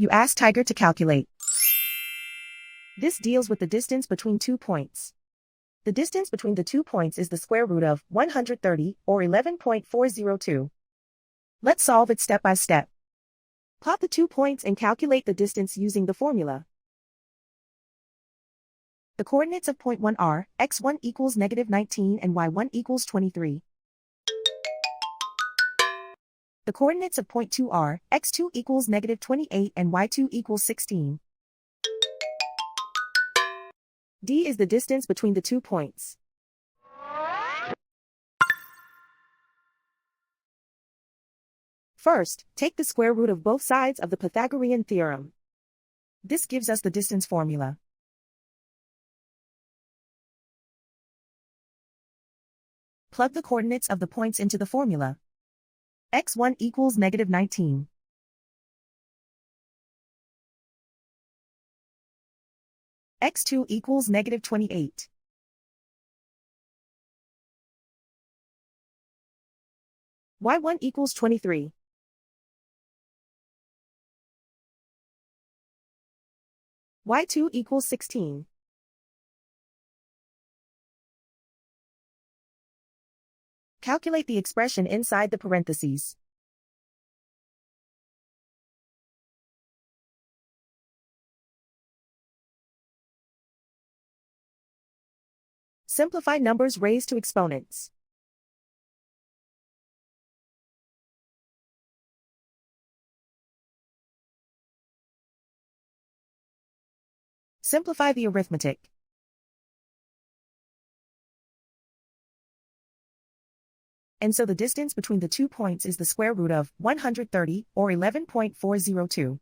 You ask Tiger to calculate. This deals with the distance between 2 points. The distance between the 2 points is the square root of 130, or 11.402. Let's solve it step by step. Plot the 2 points and calculate the distance using the formula. The coordinates of point 1 are, x1 equals -19 and y1 equals 23. The coordinates of point 2 are, x2 equals -28 and y2 equals 16. D is the distance between the 2 points. First, take the square root of both sides of the Pythagorean theorem. This gives us the distance formula. Plug the coordinates of the points into the formula. x1 equals -19. x2 equals -28. y1 equals 23. y2 equals 16. Calculate the expression inside the parentheses. Simplify numbers raised to exponents. Simplify the arithmetic. And so the distance between the 2 points is the square root of 130, or 11.402.